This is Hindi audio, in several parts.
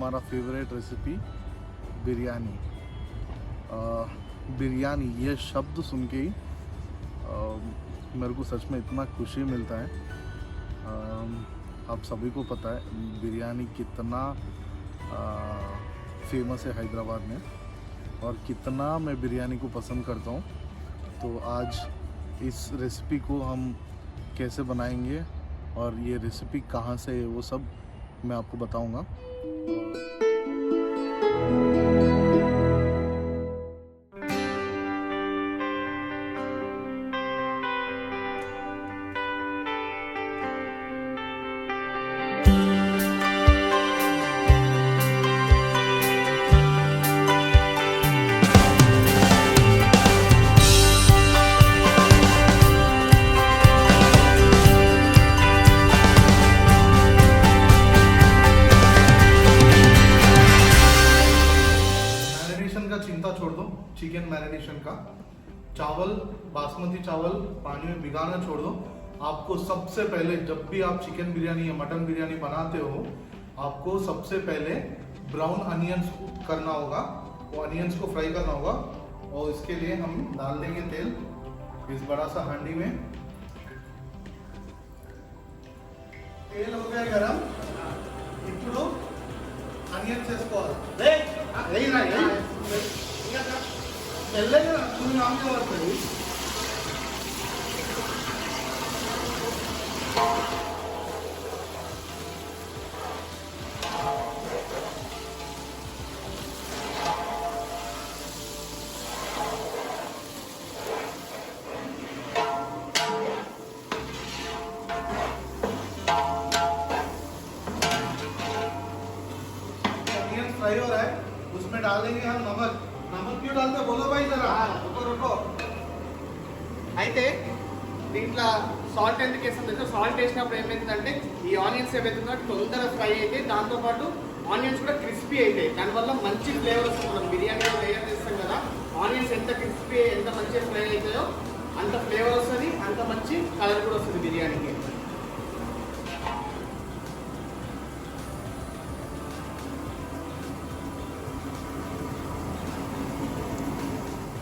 हमारा फेवरेट रेसिपी बिरयानी। बिरयानी ये शब्द सुन के ही मेरे को सच में इतना खुशी मिलता है। आप सभी को पता है बिरयानी कितना फेमस है हैदराबाद में और कितना मैं बिरयानी को पसंद करता हूँ। तो आज इस रेसिपी को हम कैसे बनाएंगे और ये रेसिपी कहाँ से है वो सब मैं आपको बताऊँगा। चिंता छोड़ दो, चिकन मैरिनेशन का चावल, बासमती चावल पानी में भिगाना छोड़ दो। आपको सबसे पहले जब भी आप चिकन बिरयानी या मटन बिरयानी बनाते हो आपको सबसे पहले ब्राउन अनियंस करना होगा, वो अनियंस को फ्राई करना होगा। और इसके लिए हम डाल देंगे तेल इस बड़ा सा हांडी में। तेल हो गया गरम, ఇప్పుడు అనియన్స్ వేసుకోవాలి। మెల్లగా నువ్వు నామకే పడుతుంది। फ्राई हो रहा है, उसमें डालेंगे हम नमक। नमक क्यों डालते बोलो भाई जरा। रुको रुको। అయితే దీంట్లో సాల్ట్ ఎందుకు వేస్తుందంటే సాల్ట్ వేసినప్పుడు ఏమైందంటే ఈ ఆనియన్స్ ఏవైతుందో తొందరగా ఫ్రై అయితే దాంతోపాటు ఆనియన్స్ కూడా క్రిస్పీ అవుతాయి, దానివల్ల మంచి ఫ్లేవర్ వస్తుంది। మనం బిర్యానీలో లేయర్ చేస్తాం కదా, ఆనియన్స్ ఎంత క్రిస్పీ ఎంత మంచిగా ఫ్రై అవుతాయో అంత ఫ్లేవర్ వస్తుంది, అంత మంచి కలర్ కూడా వస్తుంది బిర్యానీకి।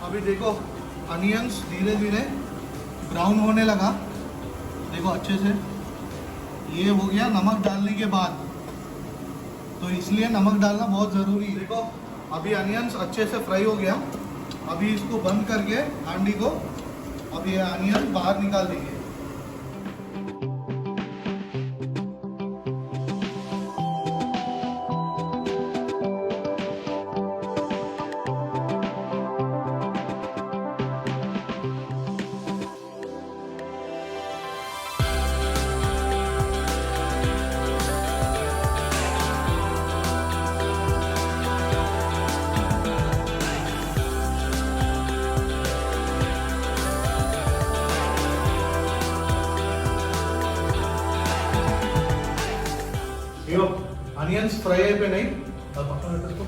अभी देखो अनियंस धीरे धीरे ब्राउन होने लगा, देखो अच्छे से। ये हो गया नमक डालने के बाद, तो इसलिए नमक डालना बहुत ज़रूरी है। देखो अभी अनियंस अच्छे से फ्राई हो गया, अभी इसको बंद करके हांडी को अब ये अनियन बाहर निकाल देंगे। అనియన్స్ ఫ్రై అయిపోయినాయి, అది పక్కన పెట్టేసుకో।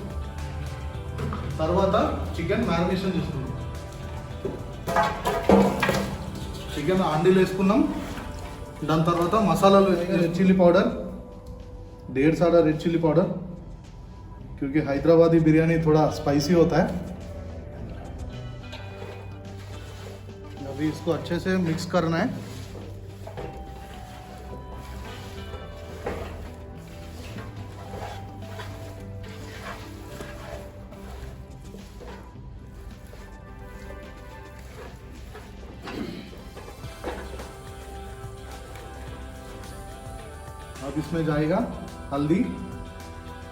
తర్వాత చికెన్ మ్యారినేషన్ చేసుకుందాం। చికెన్ అండీలు వేసుకున్నాం, దాని తర్వాత మసాలాలు రెడ్ चिल्ली पाउडर 1.5 साड़ा रेड चिल्ली पाउडर, क्योंकि हैदराबादी बिरयानी थोड़ा स्पाइसी होता है। अभी इसको अच्छे से मिक्स करना है। अब इसमें जाएगा हल्दी,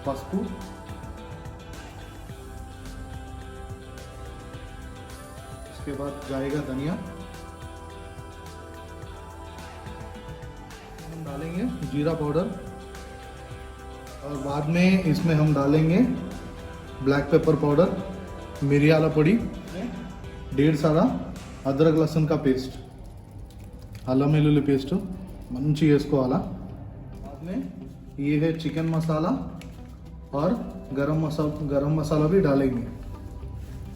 पसपू, इसके बाद जाएगा धनिया, हम डालेंगे जीरा पाउडर और बाद में इसमें हम डालेंगे ब्लैक पेपर पाउडर, मिरियाला పొడి, 1.5 साड़ा अदरक लहसुन का पेस्ट, అల్లం వెల్లుల్లి पेस्ट మంచి వేసుకోవాలా। में ये है चिकन मसाला और गरम मसाला भी डालेंगे,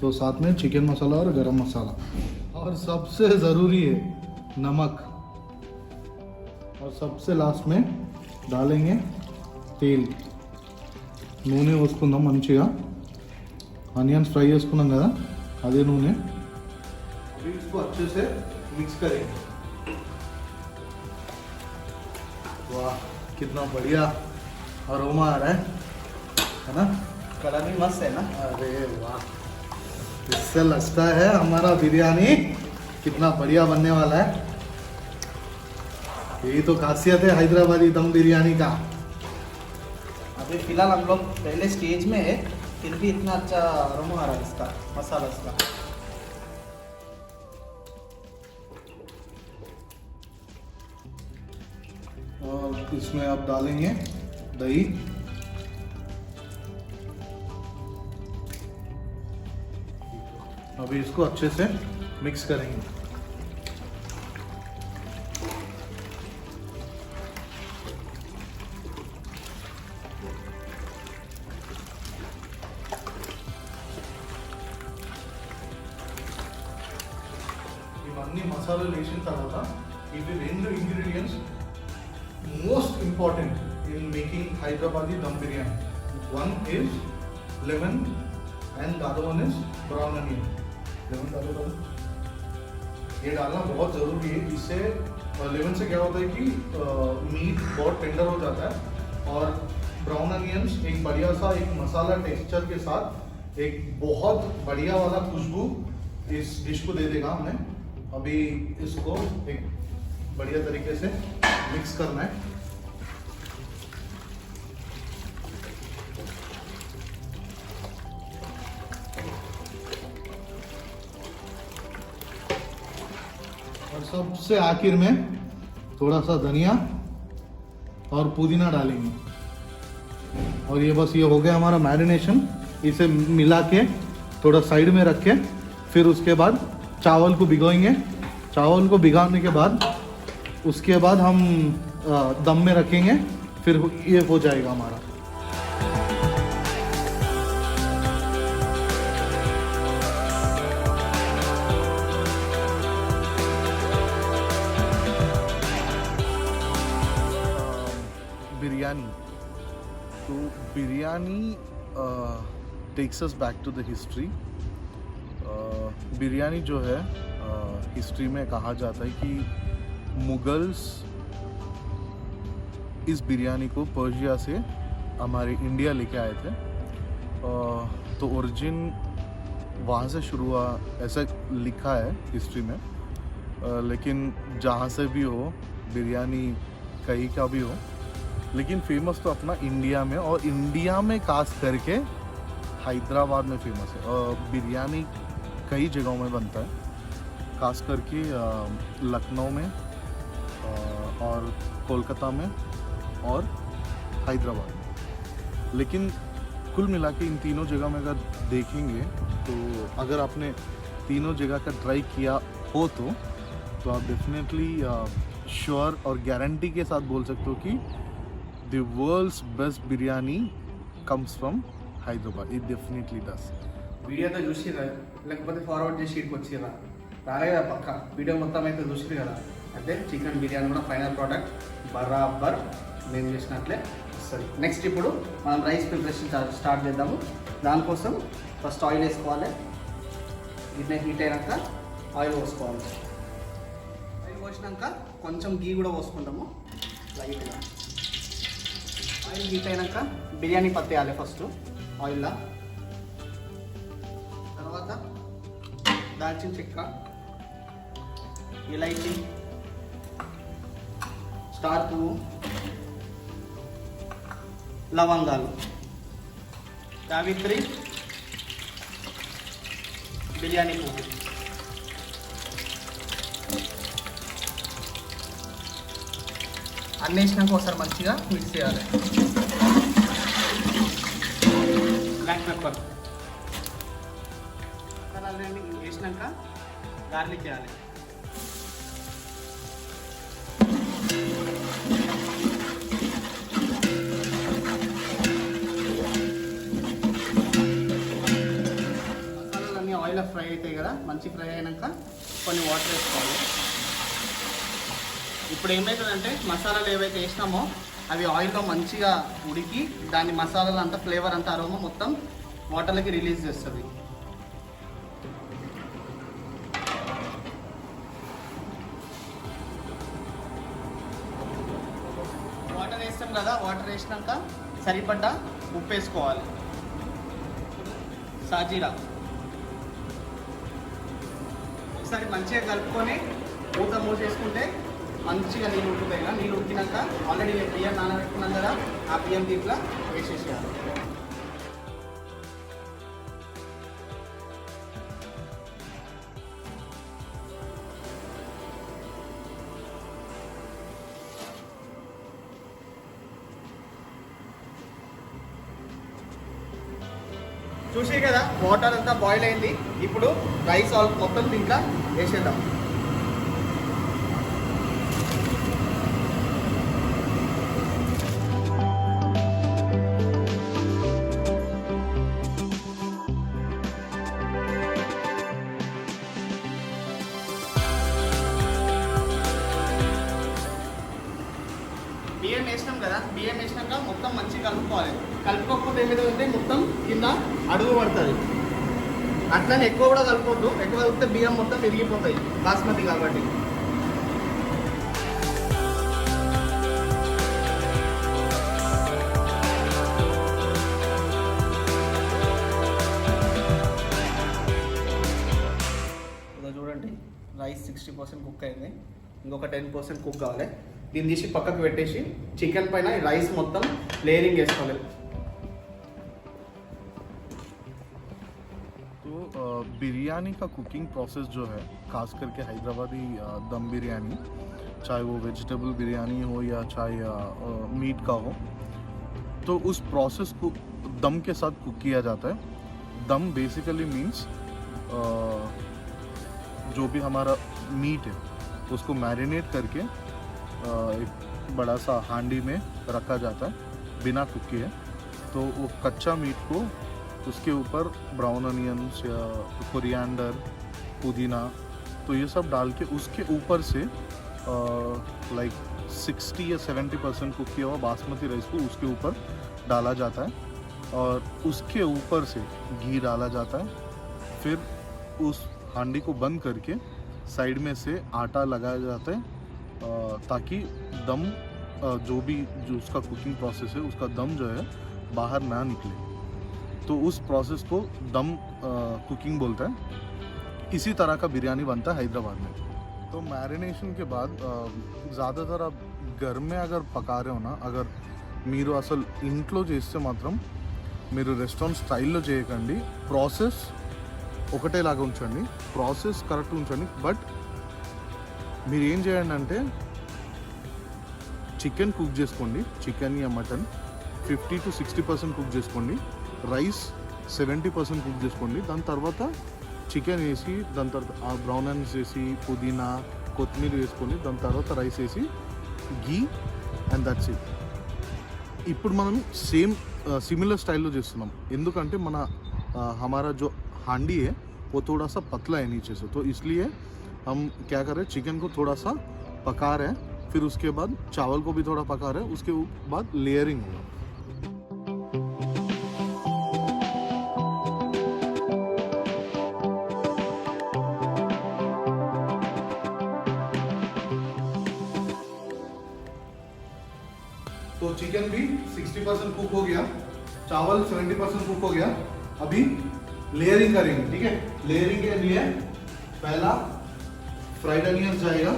तो साथ में चिकन मसाला और गरम मसाला। और सबसे ज़रूरी है नमक, और सबसे लास्ट में डालेंगे तेल। నూనె పోసుకుందాం మంచిగా. ఆనియన్స్ ఫ్రై చేసుకున్నాం కదా అదే నూనె. अभी इसको अच्छे से मिक्स करेंगे. वाह कितना बढ़िया अरोमा आ रहा है ना. कलर भी मस्त है ना. अरे वाह, इससे लगता है हमारा बिरयानी कितना बढ़िया बनने वाला है. यही तो खासियत है हैदराबादी दम बिरयानी का. अभी फिलहाल हम लोग पहले स्टेज में है, फिर भी इतना अच्छा अरोमा आ रहा है इसका, मसाला इसका. और इसमें अब डालेंगे दही. अभी इसको अच्छे से मिक्स करेंगे. ఇవన్నీ మసాలాలు వేసిన తర్వాత ఇవి 2 ingredients most important in making Hyderabadi dum biryani. One is lemon and the other one is brown onion. lemon डालो. ये डालना बहुत ज़रूरी है. इससे लेमन से क्या होता है कि मीट बहुत टेंडर हो जाता है और ब्राउन अनियंस एक बढ़िया सा एक मसाला टेक्सचर के साथ एक बहुत बढ़िया वाला खुशबू इस डिश को दे देगा. हमें अभी इसको एक बढ़िया तरीके से मिक्स करना है. और सबसे आखिर में थोड़ा सा धनिया और पुदीना डालेंगे. और ये बस ये हो गया हमारा मैरिनेशन. इसे मिला के थोड़ा साइड में रख के फिर उसके बाद चावल को भिगोएंगे. चावल को भिगाने के बाद उसके बाद हम दम में रखेंगे. फिर ये हो जाएगा हमारा. बिरयानी. तो biryani takes us back to the history. Biryani जो है हिस्ट्री में कहा जाता है कि मुगल्स इस बिरयानी को पर्शिया से हमारे इंडिया लेके आए थे. तो ओरिजिन वहाँ से शुरू हुआ ऐसा लिखा है हिस्ट्री में. लेकिन जहाँ से भी हो बिरयानी कहीं का भी हो, लेकिन फेमस तो अपना इंडिया में, और इंडिया में खास करके हैदराबाद में फेमस है. बिरयानी कई जगहों में बनता है, खास करके लखनऊ में और कोलकाता में और हैदराबाद में. लेकिन कुल मिला के इन तीनों जगह में अगर देखेंगे तो अगर आपने तीनों जगह का ट्राई किया हो तो आप डेफिनेटली श्योर और गारंटी के साथ बोल सकते हो कि the world's best biryani comes from Hyderabad. It definitely does. వీడియోతో చూసిరా లేకపోతే ఫార్వర్డ్ చేసి ఇక్కడికి వచ్చిరా రాలే కదా పక్క వీడియో మొత్తం అయితే చూసిరు కదా. అయితే చికెన్ బిర్యానీ కూడా ఫైనల్ ప్రోడక్ట్ బరాబర్ మేము చేసినట్లే వస్తుంది. నెక్స్ట్ ఇప్పుడు మనం రైస్ ప్రిపరేషన్ స్టార్ట్ చేద్దాము. దానికోసం ఫస్ట్ ఆయిల్ వేసుకోవాలి. గిన్నె హీట్ అయినాక ఆయిల్ పోసుకోవాలి. ఆయిల్ పోసినాక కొంచెం గీ కూడా పోసుకుంటాము లైట్గా. ఆయిల్ హీట్ అయినాక బిర్యానీ పత్తి వేయాలి ఫస్ట్ ఆయిల్లో. తర్వాత దాల్చిన చెక్క, ఇలైచి, స్టార్ పువ్వు, లవంగాలు, జావిత్రి, బిర్యానీ పువ్వు. అన్నీ వేసినాక ఒకసారి మంచిగా మిక్స్ చేయాలి. బ్లాక్ పెప్పర్ వేసినాక గార్లిక్ వేయాలి. మసాలాలన్నీ ఆయిల్ ఫ్రై అవుతాయి కదా, మంచి ఫ్రై అయినాక కొన్ని వాటర్ వేసుకోవాలి. ఇప్పుడు ఏమవుతుందంటే మసాలాలు ఏవైతే వేసినామో అవి ఆయిల్లో మంచిగా ఉడికి దాని మసాలాలు అంతా ఫ్లేవర్ అంతా అరోమా మొత్తం వాటర్లకి రిలీజ్ చేస్తుంది. వాటర్ వేస్తాం కదా, వాటర్ వేసినాక సరిపడ్డ ఉప్పు వేసుకోవాలి. సాజీరా ఒకసారి మంచిగా కలుపుకొని మూత మూసేసుకుంటే మంచిగా నీళ్ళు ఉడుకుతాయి కదా. నీళ్ళు ఉడికినాక ఆల్రెడీ నేను బియ్యం నానబెట్టుకున్నాం కదా, ఆ బియ్యం దీంట్లో వేసేసేయాలి. చూసి కదా వాటర్ అంతా బాయిల్ అయింది. ఇప్పుడు రైస్ మొత్తం దీంట్లో వేసేద్దాం. బియ్యం వేసినాం కదా, బియ్యం వేసినాక మొత్తం మంచిగా కలుపుకోవాలి. కలుపుకోకపోతే ఏమైతే మొత్తం కింద అడుగు పడుతుంది. అట్లనే ఎక్కువ కూడా కలుపుకోవద్దు, ఎక్కువ కలిపితే బియ్యం మొత్తం విరిగిపోతాయి బాస్మతి కాబట్టి. ఇలా చూడండి, రైస్ 60% కుక్ అయింది, ఇంకొక 10% కుక్ కావాలి. దీన్ని తీసి పక్కకు పెట్టేసి చికెన్ పైన రైస్ మొత్తం లేయరింగ్ వేసుకోవాలి. तो बिरयानी का कुकिंग प्रोसेस जो है, खास करके हैदराबादी दम बिरयानी, चाहे वो वेजिटेबल बिरयानी हो या चाहे मीट का हो, तो उस प्रोसेस को दम के साथ कुक किया जाता है. दम बेसिकली मीन्स जो भी हमारा मीट है उसको मैरिनेट करके एक बड़ा सा हांडी में रखा जाता है बिना कुक किए. तो वो कच्चा मीट को उसके ऊपर ब्राउन अनियंस या कोरिएंडर, पुदीना, तो ये सब डाल के उसके ऊपर से लाइक 60 या 70% कुक किया हुआ बासमती राइस को उसके ऊपर डाला जाता है और उसके ऊपर से घी डाला जाता है. फिर उस हांडी को बंद करके साइड में से आटा लगाया जाता है ताकि दम जो उसका कुकिंग प्रोसेस है उसका दम जो है बाहर ना निकले. तो उस प्रोसेस को दम कुकिंग बोलते हैं. इसी तरह का बिरयानी बनता है हैदराबाद में. तो मैरिनेशन के बाद ज़्यादातर आप घर में अगर पका रहे हो ना, अगर మీరు అసలు ఇంట్లో చేస్తే మాత్రం మీరు రెస్టారెంట్ స్టైల్లో చేయకండి. ప్రాసెస్ ఒకటేలాగా ఉంచండి, ప్రాసెస్ కరెక్ట్ ఉంచండి. బట్ మీరు ఏం చేయండి అంటే చికెన్ కుక్ చేసుకోండి, chicken yeah mutton 50 to 60% cook చేసుకోండి, రైస్ 70% కుక్ చేసుకోండి. దాని తర్వాత చికెన్ వేసి దాని తర్వాత ఆ బ్రౌన్ ఆనియన్స్ వేసి పుదీనా కొత్తిమీర వేసుకొని దాని తర్వాత రైస్ వేసి घी అండ్ దట్స్ ఇట్. ఇప్పుడు మనం సేమ్ सिमिलर స్టైల్లో చేస్తున్నాం ఎందుకంటే మన हमारा जो हांडी है वो थोड़ा सा पतला है नीचे से, तो इसलिए हम क्या कर रहे हैं चिकन को थोड़ा सा पका रहे हैं, फिर उसके बाद चावल को भी थोड़ा पका रहे हैं, उसके बाद लेयरिंग होगा. तो चिकन भी 60% कुक हो गया, चावल 70% कुक हो गया. अभी लेयरिंग करेंगे, ठीक है. लेयरिंग के लिए पहला फ्राइड अनियन जाएगा,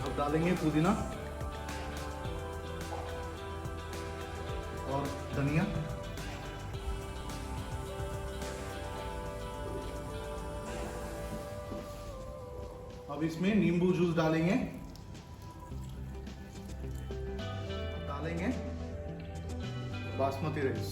अब डालेंगे पुदीना और धनिया. अब इसमें नींबू जूस डालेंगे बासमती राइस.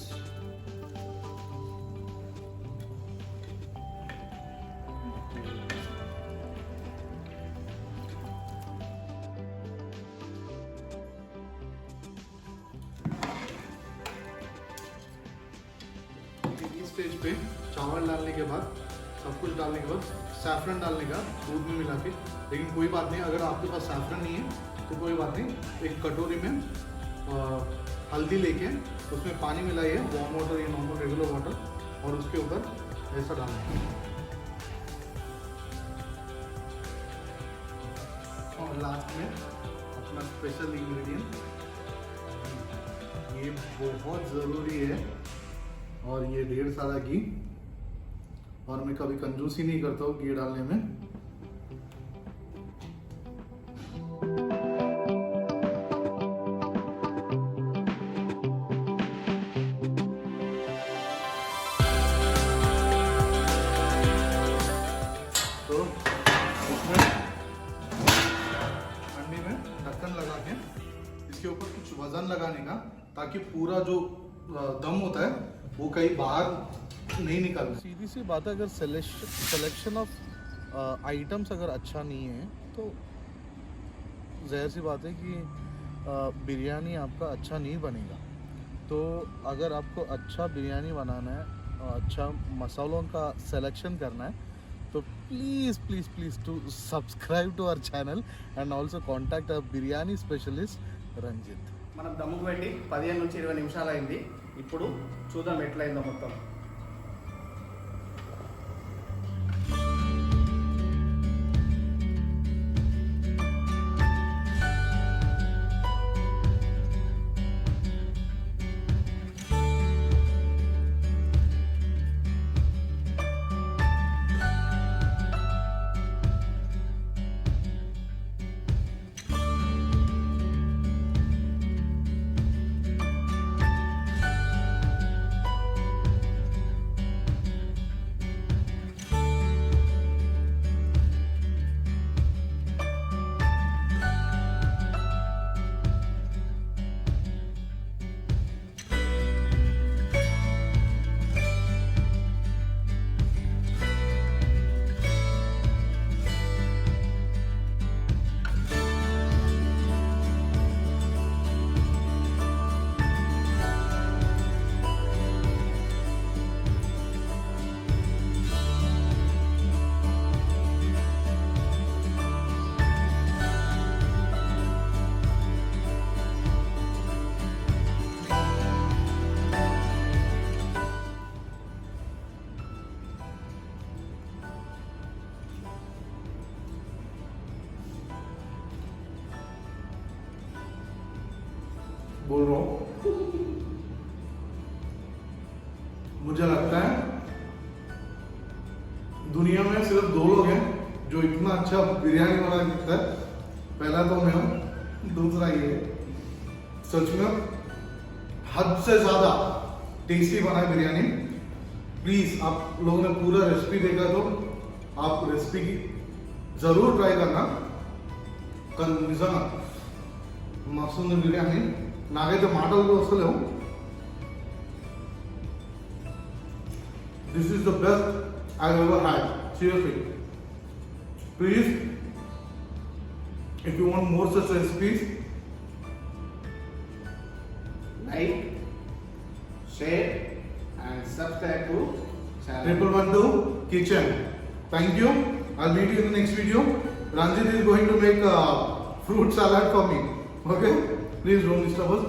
इस स्टेज पे चावल डालने के बाद सब कुछ डालने के बाद सैफरन डालने का दूध में मिला के। लेकिन कोई बात नहीं, अगर आपके पास सैफरन नहीं है तो कोई बात नहीं, एक कटोरी में हल्दी लेके उसमें पानी मिलाइए, वार्म वाटर या नॉर्मल रेगुलर वाटर, और उसके ऊपर ऐसा डालना है। और लास्ट में अपना स्पेशल इंग्रेडिएंट, ये बहुत ज़रूरी है, और ये 1.5 सारा घी, और मैं कभी कंजूसी नहीं करता हूँ घी डालने में। तो इसमें ठंडी में ढक्कन लगा के इसके ऊपर कुछ वजन लगाने का, ताकि पूरा जो दम होता है वो कहीं बाहर नहीं निकल। सीधी सी बात है, अगर सिलेक्शन ऑफ आइटम्स अगर अच्छा नहीं है तो ज़ाहिर सी बात है कि बिरयानी आपका अच्छा नहीं बनेगा। तो अगर आपको अच्छा बिरयानी बनाना है और अच्छा मसालों का सिलेक्शन करना है तो please please please to subscribe to our channel and also contact our biryani specialist Ranjith. మనం దమ్ముకు పెట్టి 15 నుంచి 20 నిమిషాలు అయింది. ఇప్పుడు చూద్దాం ఎట్లయిందో మొత్తం. बोल रहा हूँ, मुझे लगता है दुनिया में सिर्फ 2 लोग हैं जो इतना अच्छा बिरयानी बना सकता है। पहला तो मैं हूँ, दूसरा ये सच में हद से ज्यादा टेस्टी बना है बिरयानी। प्लीज आप लोगों ने पूरा रेसिपी देखा तो आप रेसिपी की जरूर ट्राई करना। निజంగా మస్తుంది బిర్యానీ, నాకైతే మాటలు కూడా వస్తలేవు. This is the best I've ever had. Seriously. Please, if you want more such recipes, like, share and subscribe to channel 112 Kitchen. Thank you. I'll meet you in the next video. Ranjit is going to make fruit salad for me. Okay? Please don't disturb us.